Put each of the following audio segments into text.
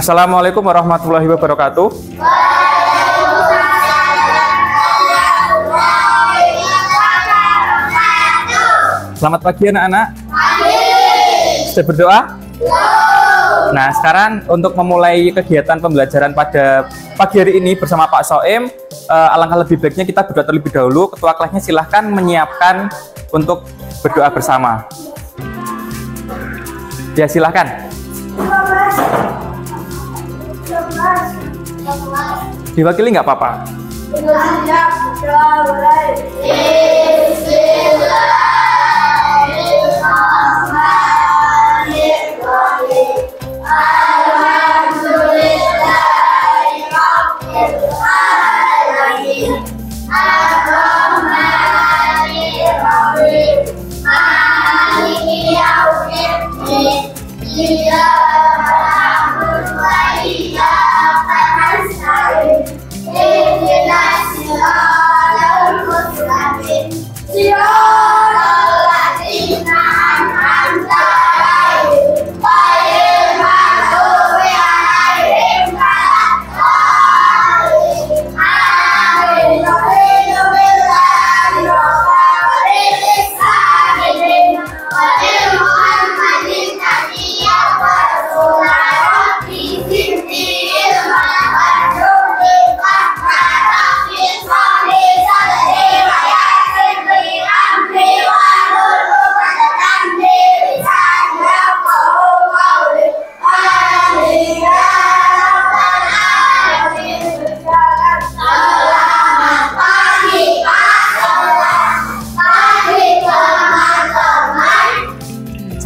Assalamualaikum warahmatullahi wabarakatuh. Selamat pagi anak-anak. Sudah berdoa? Nah, sekarang untuk memulai kegiatan pembelajaran pada pagi hari ini bersama Pak Soim, alangkah lebih baiknya kita berdoa terlebih dahulu. Ketua kelasnya silahkan menyiapkan untuk berdoa bersama. Ya, silahkan. Diwakili nggak apa-apa?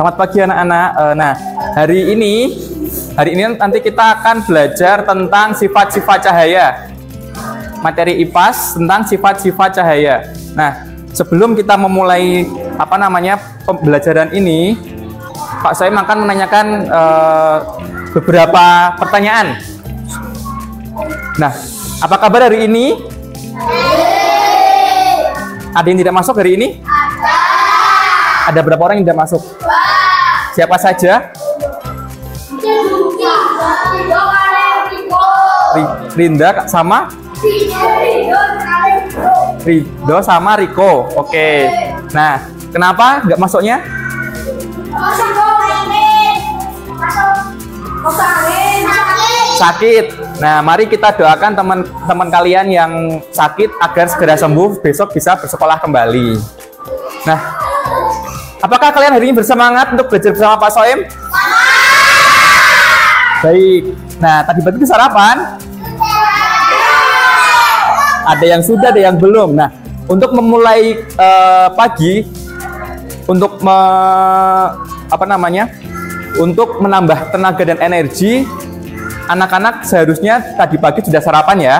Selamat pagi anak-anak. Nah, hari ini nanti kita akan belajar tentang sifat-sifat cahaya. Materi IPAS tentang sifat-sifat cahaya. Nah, sebelum kita memulai pembelajaran ini, Pak Soim akan menanyakan beberapa pertanyaan. Nah, apa kabar hari ini? Ada yang tidak masuk hari ini? Ada berapa orang yang tidak masuk? Siapa saja? Rinda sama? Rido sama Riko. Oke. Nah, kenapa nggak masuknya? Sakit. Nah, mari kita doakan teman-teman kalian yang sakit agar segera sembuh, besok bisa bersekolah kembali. Nah, apakah kalian hari ini bersemangat untuk belajar bersama Pak Soim? Baik. Nah, tadi pagi sarapan? Ada yang sudah, ada yang belum. Nah, untuk memulai pagi, untuk untuk menambah tenaga dan energi, anak-anak seharusnya tadi pagi sudah sarapan ya,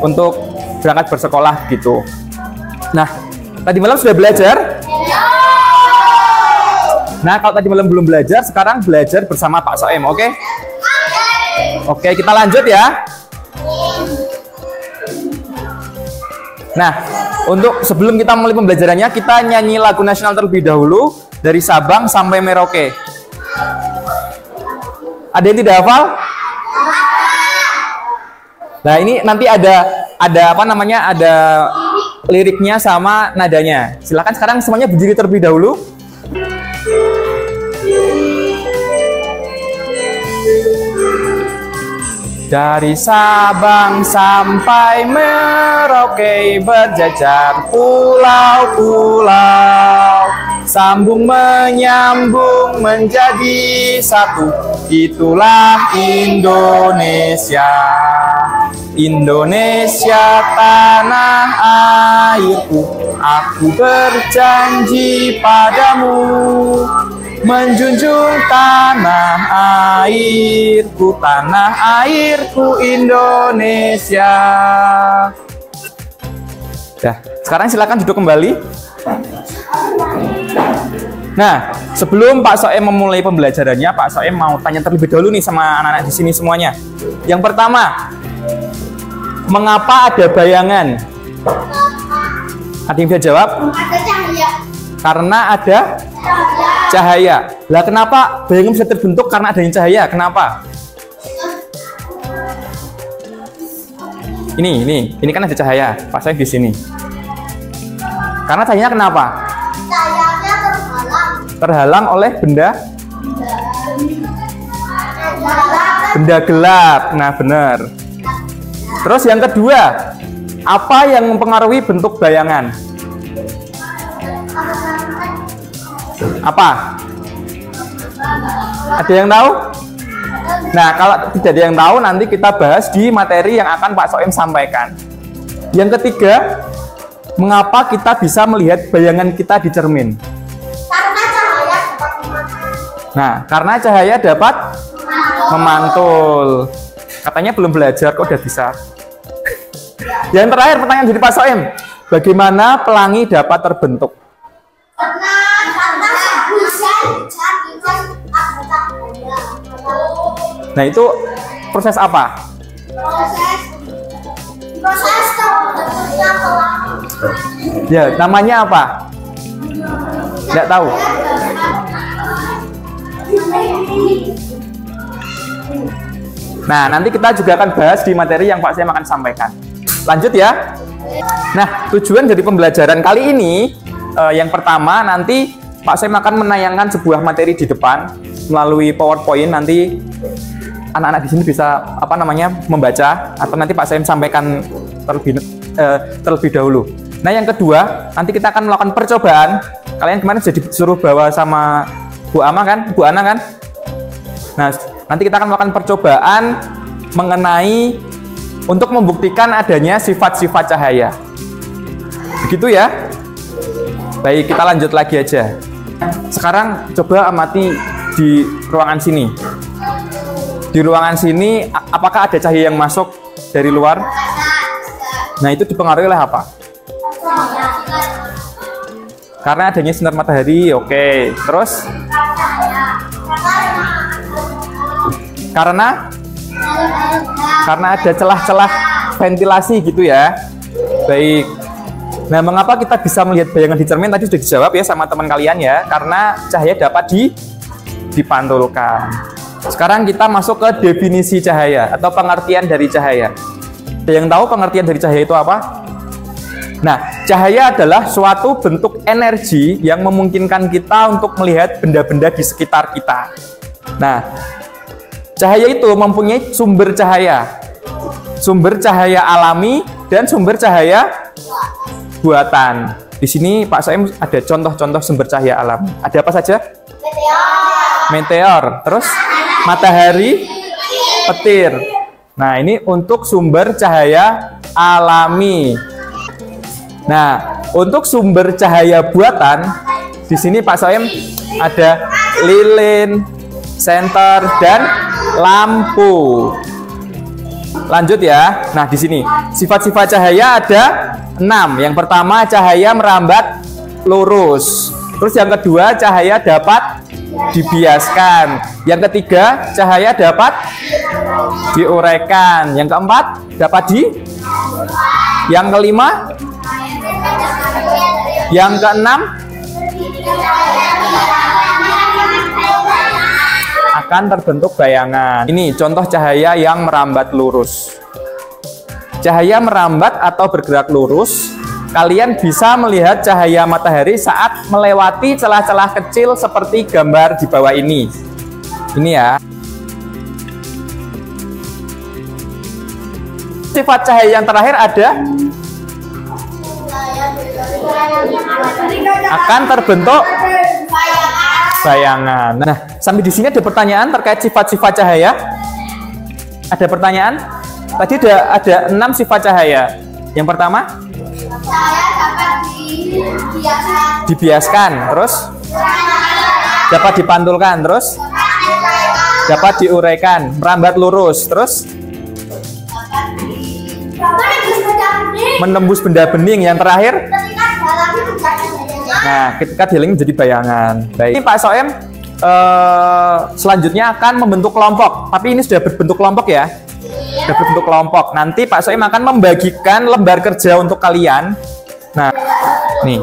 untuk berangkat bersekolah gitu. Nah, tadi malam sudah belajar? Nah, kalau tadi malam belum belajar, sekarang belajar bersama Pak Soim, oke? Oke, kita lanjut ya. Nah, untuk sebelum kita mulai pembelajarannya, kita nyanyi lagu nasional terlebih dahulu dari Sabang sampai Merauke. Ada yang tidak hafal? Nah, ini nanti ada liriknya sama nadanya. Silakan sekarang semuanya berdiri terlebih dahulu. Dari Sabang sampai Merauke berjajar pulau-pulau, sambung menyambung menjadi satu, itulah Indonesia. Indonesia tanah airku, aku berjanji padamu, menjunjung tanah airku Indonesia. Nah, sekarang silakan duduk kembali. Nah, sebelum Pak Soim memulai pembelajarannya, Pak Soim mau tanya terlebih dahulu nih sama anak-anak di sini semuanya. Yang pertama, mengapa ada bayangan? Ada yang bisa jawab? Ada cahaya. Karena ada cahaya. Lah kenapa bayangan bisa terbentuk karena adanya cahaya? Kenapa? Ini kan ada cahaya. Pak Soem di sini. Karena cahayanya kenapa? Cahayanya Terhalang oleh benda gelap. Nah, benar. Terus yang kedua, apa yang mempengaruhi bentuk bayangan? Apa? Ada yang tahu? Nah, kalau tidak ada yang tahu, nanti kita bahas di materi yang akan Pak Soem sampaikan. Yang ketiga, mengapa kita bisa melihat bayangan kita di cermin? Karena cahaya dapat memantul. Nah, karena cahaya dapat memantul. Katanya belum belajar, kok udah bisa? Yang terakhir, pertanyaan dari Pak Soem. Bagaimana pelangi dapat terbentuk? Karena hujan ada cahaya. Nah, itu proses apa? Proses terbentuknya pelangi. Ya, namanya apa? Tidak tahu. Nah, nanti kita juga akan bahas di materi yang Pak Soem akan sampaikan. Lanjut ya. Nah, tujuan dari pembelajaran kali ini, yang pertama nanti Pak Soem akan menayangkan sebuah materi di depan melalui PowerPoint. Nanti anak-anak di sini bisa membaca, atau nanti Pak Soem sampaikan terlebih dahulu. Nah, yang kedua, nanti kita akan melakukan percobaan. Kalian kemarin sudah disuruh bawa sama Bu Ama kan? Bu Ana kan? Nah, nanti kita akan melakukan percobaan mengenai untuk membuktikan adanya sifat-sifat cahaya. Begitu ya? Baik, kita lanjut lagi aja. Sekarang coba amati di ruangan sini. Di ruangan sini, apakah ada cahaya yang masuk dari luar? Nah, itu dipengaruhi oleh apa? Karena adanya sinar matahari. Oke. Terus? Karena ada celah-celah ventilasi gitu ya. Baik. Nah, mengapa kita bisa melihat bayangan di cermin? Tadi sudah dijawab ya sama teman kalian ya. Karena cahaya dapat dipantulkan. Sekarang kita masuk ke definisi cahaya atau pengertian dari cahaya. Ada yang tahu pengertian dari cahaya itu apa? Nah, cahaya adalah suatu bentuk energi yang memungkinkan kita untuk melihat benda-benda di sekitar kita. Nah, cahaya itu mempunyai sumber cahaya. Sumber cahaya alami dan sumber cahaya buatan. Di sini Pak Soem ada contoh-contoh sumber cahaya alami. Ada apa saja? Meteor. Terus matahari, petir. Nah, ini untuk sumber cahaya alami. Nah, untuk sumber cahaya buatan, di sini Pak Soem ada lilin, senter, dan lampu. Lanjut ya. Nah, di sini sifat-sifat cahaya ada 6. Yang pertama, cahaya merambat lurus. Terus yang kedua, cahaya dapat dibiaskan. Yang ketiga, cahaya dapat diuraikan. Yang keempat, dapat Yang kelima, yang keenam, akan terbentuk bayangan. Ini contoh cahaya yang merambat lurus. Cahaya merambat atau bergerak lurus, kalian bisa melihat cahaya matahari saat melewati celah-celah kecil seperti gambar di bawah ini. Ini ya. Sifat cahaya yang terakhir ada akan terbentuk bayangan. Nah, sampai di sini ada pertanyaan terkait sifat-sifat cahaya. Ada pertanyaan? Tadi ada 6 sifat cahaya. Yang pertama, Cahaya dapat dibiaskan, terus dapat dipantulkan, terus dapat diuraikan, merambat lurus, terus menembus benda bening. Yang terakhir, nah, ketika diiringi menjadi bayangan. Baik. Ini Pak Soem selanjutnya akan membentuk kelompok. Tapi ini sudah berbentuk kelompok ya. Sudah berbentuk kelompok. Nanti Pak Soem akan membagikan lembar kerja untuk kalian. Nah, nih.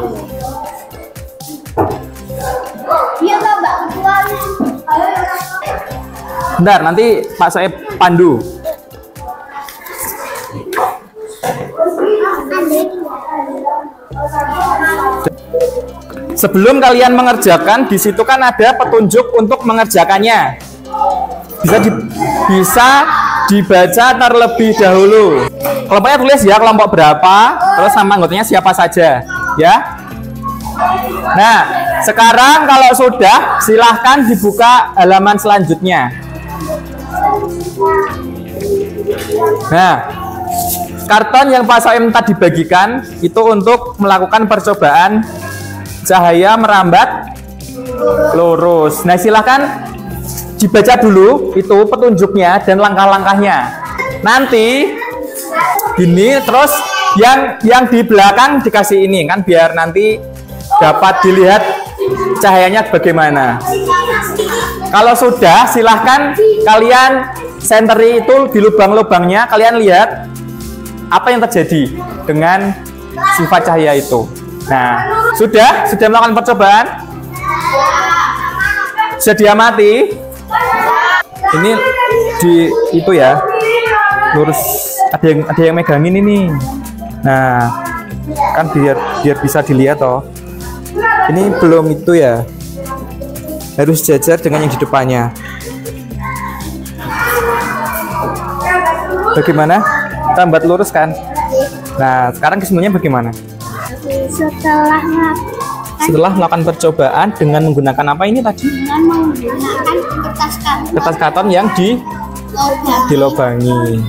Bentar, nanti Pak Soem pandu. Sebelum kalian mengerjakan, di situ kan ada petunjuk untuk mengerjakannya. Bisa dibaca terlebih dahulu. Kelompoknya tulis ya, kelompok berapa, terus sama anggotanya siapa saja, ya. Nah, sekarang kalau sudah, silahkan dibuka halaman selanjutnya. Nah, karton yang Pak Soem tadi bagikan itu untuk melakukan percobaan cahaya merambat lurus. Nah, silahkan dibaca dulu itu petunjuknya dan langkah-langkahnya. Nanti gini, terus yang di belakang dikasih ini kan, biar nanti dapat dilihat cahayanya bagaimana. Kalau sudah, silahkan kalian senteri itu di lubang-lubangnya, kalian lihat apa yang terjadi dengan sifat cahaya itu. Nah, sudah melakukan percobaan? Sudah diamati? Ini di itu ya, lurus. Ada yang megangin ini. Nah, kan biar bisa dilihat toh. Ini belum itu ya. Harus sejajar dengan yang di depannya. Bagaimana? Tambat lurus kan? Nah, sekarang kesimpulannya bagaimana? Setelah melakukan percobaan dengan menggunakan apa ini tadi? Dengan menggunakan kertas karton yang dilobangi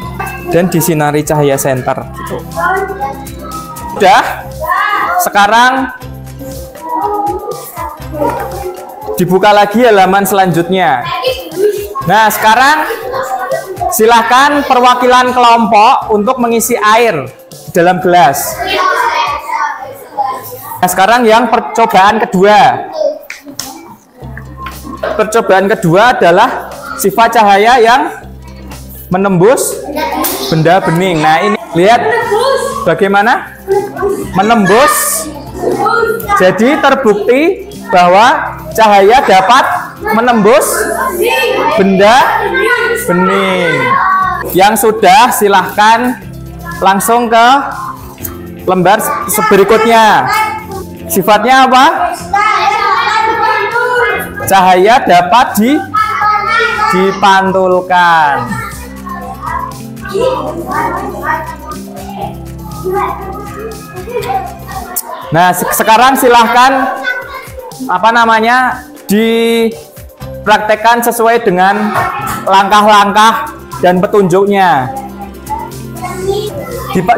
dan disinari cahaya senter gitu. Udah, sekarang dibuka lagi halaman selanjutnya. Nah, sekarang silahkan perwakilan kelompok untuk mengisi air di dalam gelas. Nah, sekarang yang percobaan kedua. Percobaan kedua adalah sifat cahaya yang menembus benda bening. Nah, ini lihat bagaimana menembus. Jadi terbukti bahwa cahaya dapat menembus benda bening. Yang sudah, silahkan langsung ke lembar berikutnya. Sifatnya apa? Cahaya dapat dipantulkan. Nah, sekarang silahkan dipraktekkan sesuai dengan langkah-langkah dan petunjuknya.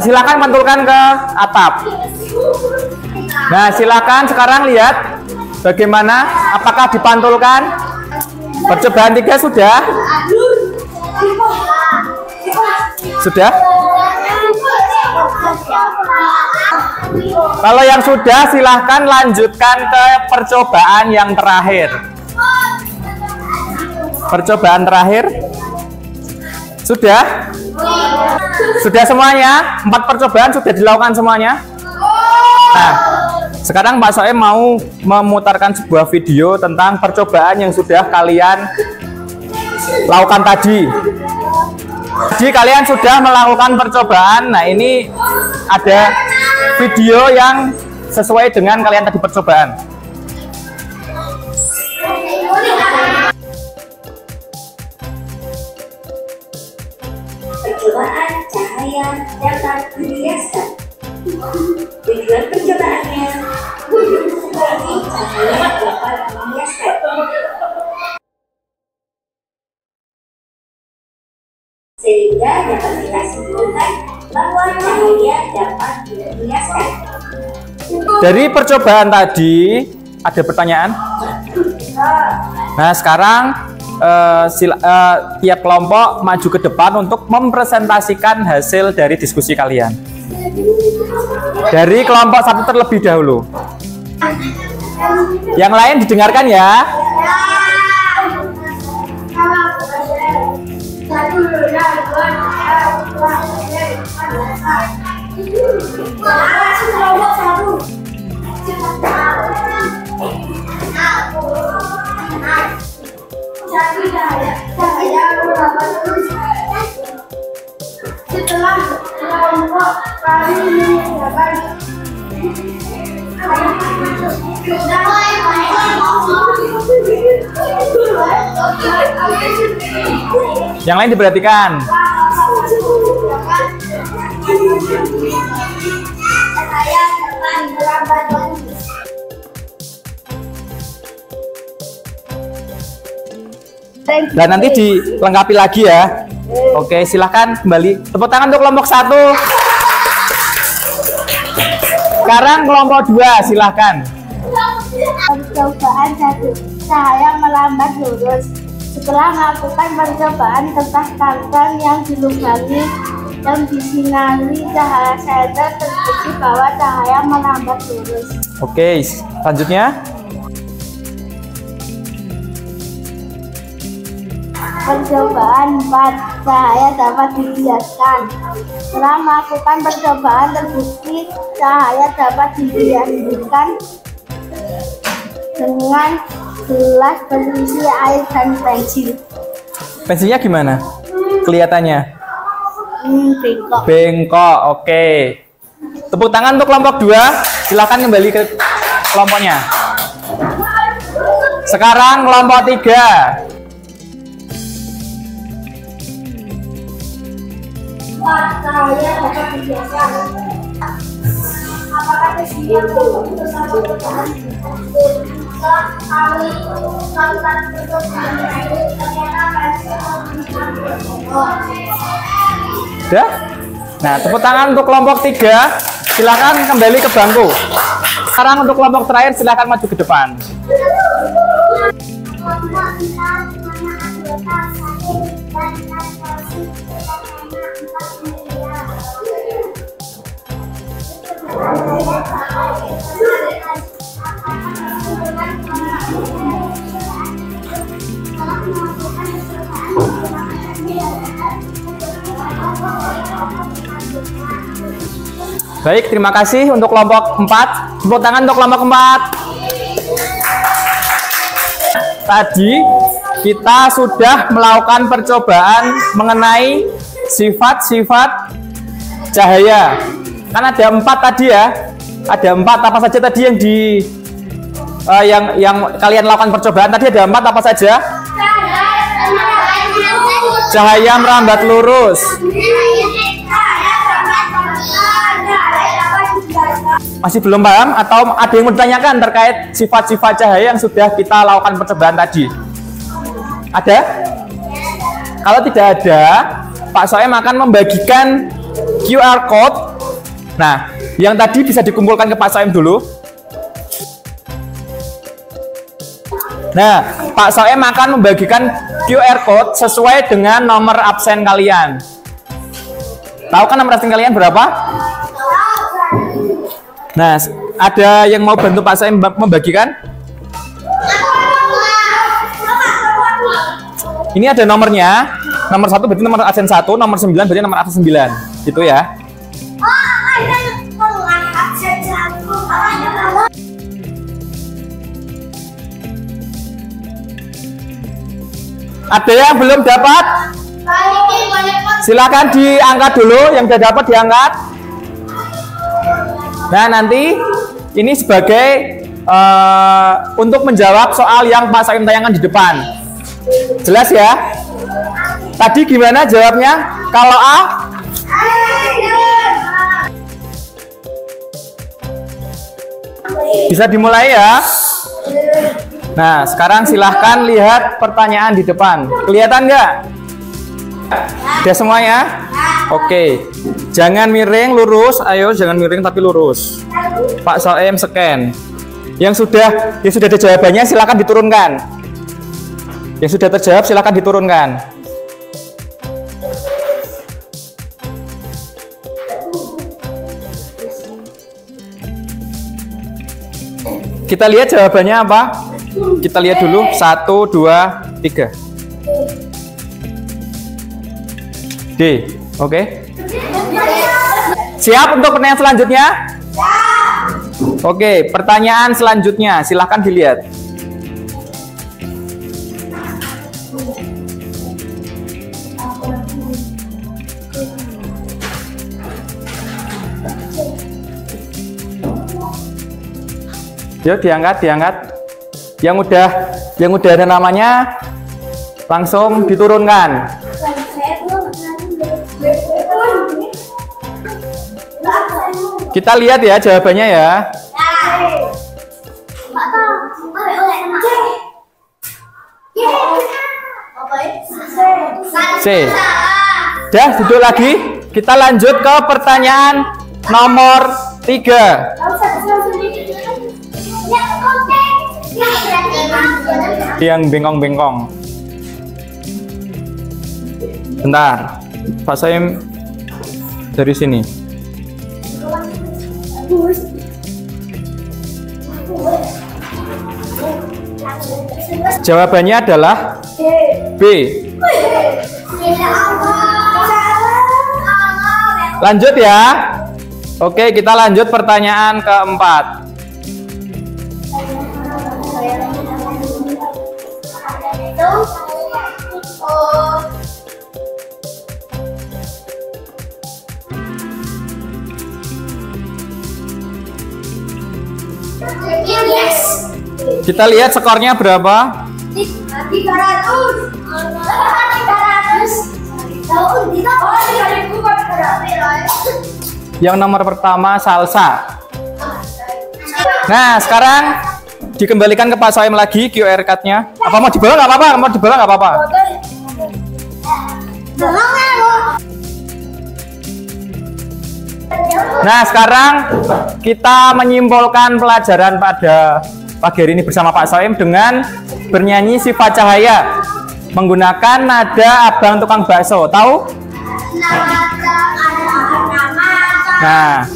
Silakan pantulkan ke atap. Nah, silakan sekarang lihat bagaimana, apakah dipantulkan. Percobaan 3 sudah? Sudah? Kalau yang sudah, silahkan lanjutkan ke percobaan yang terakhir. Percobaan terakhir? Sudah? Sudah semuanya? 4 percobaan sudah dilakukan semuanya? Nah, sekarang Pak Soem mau memutarkan sebuah video tentang percobaan yang sudah kalian lakukan tadi. Jadi kalian sudah melakukan percobaan. Nah, ini ada video yang sesuai dengan kalian tadi percobaan. Percobaan cahaya dapat dihiaskan. Tujuan percobaannya untuk mengetahui cahaya dapat dihiaskan. Sehingga dapat kita simpulkan bahwa cahaya dapat dihiaskan. Dari percobaan tadi ada pertanyaan? Nah, sekarang tiap kelompok maju ke depan untuk mempresentasikan hasil dari diskusi kalian. Dari kelompok 1 terlebih dahulu. Yang lain didengarkan ya. Setelah kelompok kami menyatakan Yang lain diperhatikan. Dan nanti dilengkapi lagi ya. Oke, silahkan kembali. Tepuk tangan untuk kelompok 1. Sekarang kelompok 2, silahkan. Percobaan satu, cahaya melambat lurus. Setelah melakukan percobaan, kertas karton yang dilubangi dan disinari cahaya senter terbukti bahwa cahaya melambat lurus. Oke, selanjutnya. Percobaan 4, cahaya dapat dibiaskan. Setelah melakukan percobaan terbukti cahaya dapat dibiaskan dengan gelas berisi air dan pensil. Pensilnya gimana? Kelihatannya? Bengkok. Bengkok, oke. Tepuk tangan untuk kelompok 2. Silahkan kembali ke kelompoknya. Sekarang kelompok 3. Cahaya dapat dibiaskan. Apakah presiden untuk satu percobaan? Kami melakukan percobaan itu ternyata Udah? Nah, tepuk tangan untuk kelompok 3. Silahkan kembali ke bangku. Sekarang untuk kelompok terakhir, silahkan maju ke depan. Baik, terima kasih untuk kelompok 4. Tepuk tangan untuk kelompok 4. Tadi kita sudah melakukan percobaan mengenai sifat-sifat cahaya. Kan ada 4 tadi ya. Ada 4 apa saja tadi yang yang kalian lakukan percobaan tadi? Ada 4 apa saja? Cahaya merambat lurus. Masih belum paham atau ada yang mau ditanyakan terkait sifat-sifat cahaya yang sudah kita lakukan percobaan tadi? Ada? Kalau tidak ada, Pak Soem akan membagikan QR code. Nah, yang tadi bisa dikumpulkan ke Pak Soem dulu. Nah, Pak Soem akan membagikan QR code sesuai dengan nomor absen kalian. Tahu kan nomor absen kalian berapa? Nah, ada yang mau bantu Pak Soem membagikan? Ini ada nomornya. Nomor 1 berarti nomor absen 1, nomor 9 berarti nomor absen 9. Gitu ya. Ada yang belum dapat? Silakan diangkat dulu, yang sudah dapat diangkat. Nah, nanti ini sebagai untuk menjawab soal yang Pak Soem tayangkan di depan. Jelas ya? Tadi gimana jawabnya? Kalau A? Bisa dimulai ya? Nah, sekarang silahkan lihat pertanyaan di depan. Kelihatan nggak? Udah semuanya? Oke. Jangan miring, lurus. Ayo, jangan miring tapi lurus. Pak Soem scan. Yang sudah ada jawabannya silahkan diturunkan. Yang sudah terjawab silahkan diturunkan. Kita lihat jawabannya apa? Kita lihat dulu. 1, 2, 3. D. Oke. Siap untuk pertanyaan selanjutnya? Oke, pertanyaan selanjutnya silahkan dilihat. Yuk diangkat, diangkat. Yang udah ada namanya langsung diturunkan. Kita lihat ya jawabannya ya. C. Dah, duduk lagi. Kita lanjut ke pertanyaan nomor 3. Yang bengkong-bengkong. Bentar, Pak Soim dari sini. Jawabannya adalah B. Lanjut ya. Oke, kita lanjut pertanyaan keempat. Kita lihat skornya berapa? 300. Yang nomor pertama salsa. Nah, sekarang dikembalikan ke Pak Soim lagi QR card-nya. Apa mau dibawa nggak apa-apa? Mau dibawa nggak apa-apa? Nah, sekarang kita menyimpulkan pelajaran pada pagi hari ini bersama Pak Soim dengan bernyanyi sifat cahaya menggunakan nada abang tukang bakso. Tahu? Nah,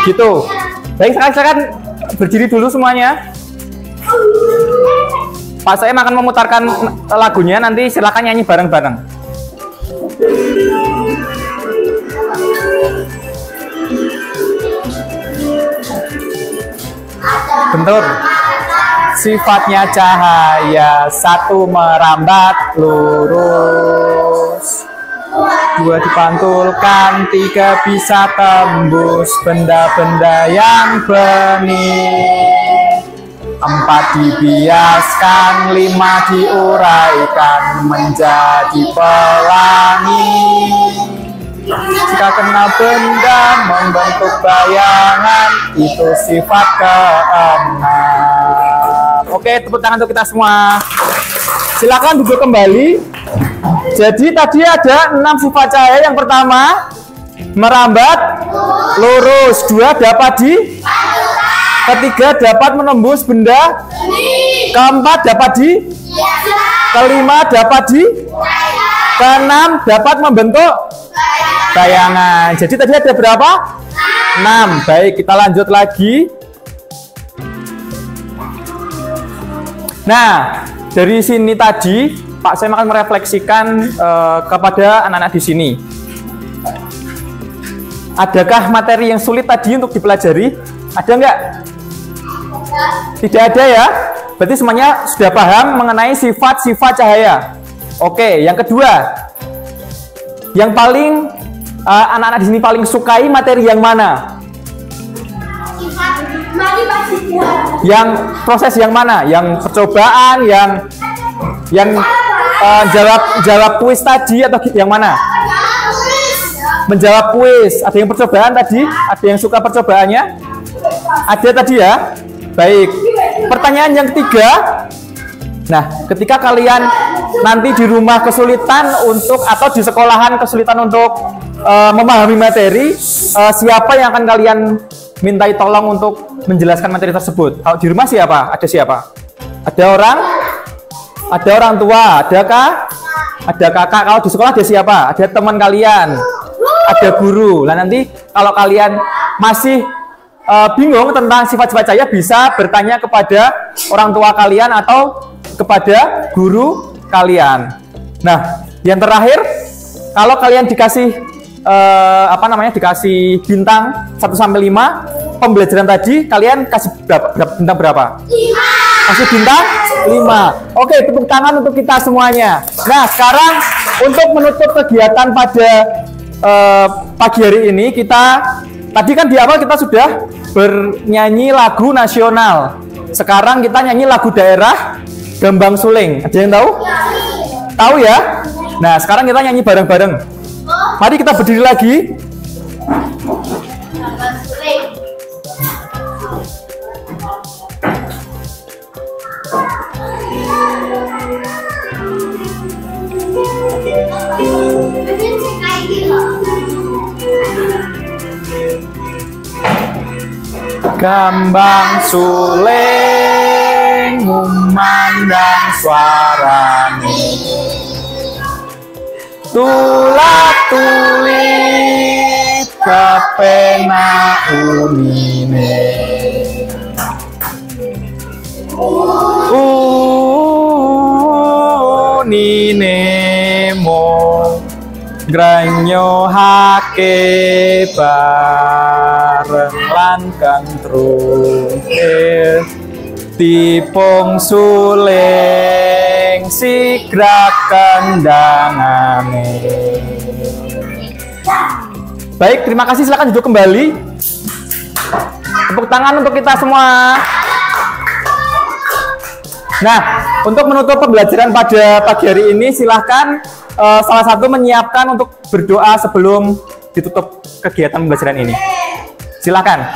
gitu. Baik, sekarang berdiri dulu semuanya. Pak Soim akan memutarkan lagunya, nanti silakan nyanyi bareng-bareng. Bentur. Sifatnya cahaya, satu merambat lurus, dua dipantulkan, tiga bisa tembus benda-benda yang bening, empat dibiaskan, lima diuraikan menjadi pelangi. Jika kena benda membentuk bayangan, itu sifat keenam. Oke, tepuk tangan untuk kita semua. Silakan duduk kembali. Jadi tadi ada 6 sifat cahaya. Yang pertama, merambat lurus. 2, dapat di. Ketiga, dapat menembus benda. Keempat, dapat di. Kelima, dapat di. Keenam, dapat membentuk bayangan. Jadi tadi ada berapa? 6. Baik, kita lanjut lagi. Nah, dari sini tadi Pak saya akan merefleksikan kepada anak-anak di sini. Adakah materi yang sulit tadi untuk dipelajari? Ada nggak? Tidak ada ya? Berarti semuanya sudah paham mengenai sifat-sifat cahaya. Oke, yang kedua, yang paling anak-anak di sini paling sukai materi yang mana? Yang proses yang mana? Yang percobaan, yang jawab kuis tadi atau yang mana? Menjawab kuis. Ada yang percobaan tadi? Ada yang suka percobaannya? Ada tadi ya? Baik. Pertanyaan yang ketiga. Nah, ketika kalian nanti di rumah kesulitan untuk atau di sekolahan kesulitan untuk memahami materi, siapa yang akan kalian mintai tolong untuk menjelaskan materi tersebut? Kalau di rumah siapa? Ada siapa? Ada orang tua, ada kakak. Kalau di sekolah ada siapa? Ada teman kalian, ada guru. Nah, nanti kalau kalian masih bingung tentang sifat-sifat cahaya, bisa bertanya kepada orang tua kalian atau kepada guru kalian. Nah, yang terakhir, kalau kalian dikasih dikasih bintang 1 sampai 5 pembelajaran tadi, kalian kasih bintang berapa? 5. Kasih bintang 5. Oke, tepuk tangan untuk kita semuanya. Nah, sekarang untuk menutup kegiatan pada pagi hari ini, tadi kan di awal kita sudah bernyanyi lagu nasional. Sekarang kita nyanyi lagu daerah Gambang Suling. Ada yang tahu? Tahu ya? Nah, sekarang kita nyanyi bareng-bareng. Mari kita berdiri lagi. Gambang Suling ngumandang suarane, tulak tulit kepenak unine, unine mo granyohake bareng lan kantrungke tipung suling sigra kendangane. Baik, terima kasih, silakan duduk kembali. Tepuk tangan untuk kita semua. Nah, untuk menutup pembelajaran pada pagi hari ini, silahkan salah satu menyiapkan untuk berdoa sebelum ditutup kegiatan pembelajaran ini. Silahkan.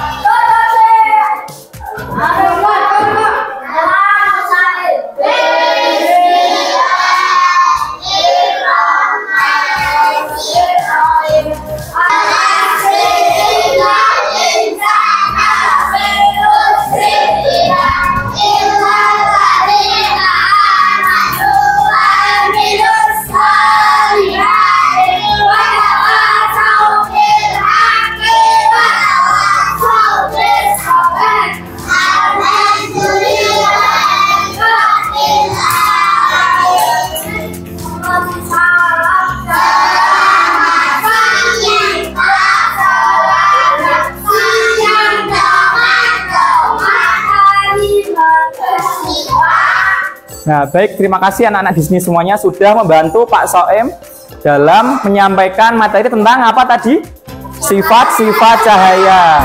Nah, baik, terima kasih anak-anak di sini semuanya sudah membantu Pak Soem dalam menyampaikan materi tentang apa tadi? Sifat-sifat cahaya.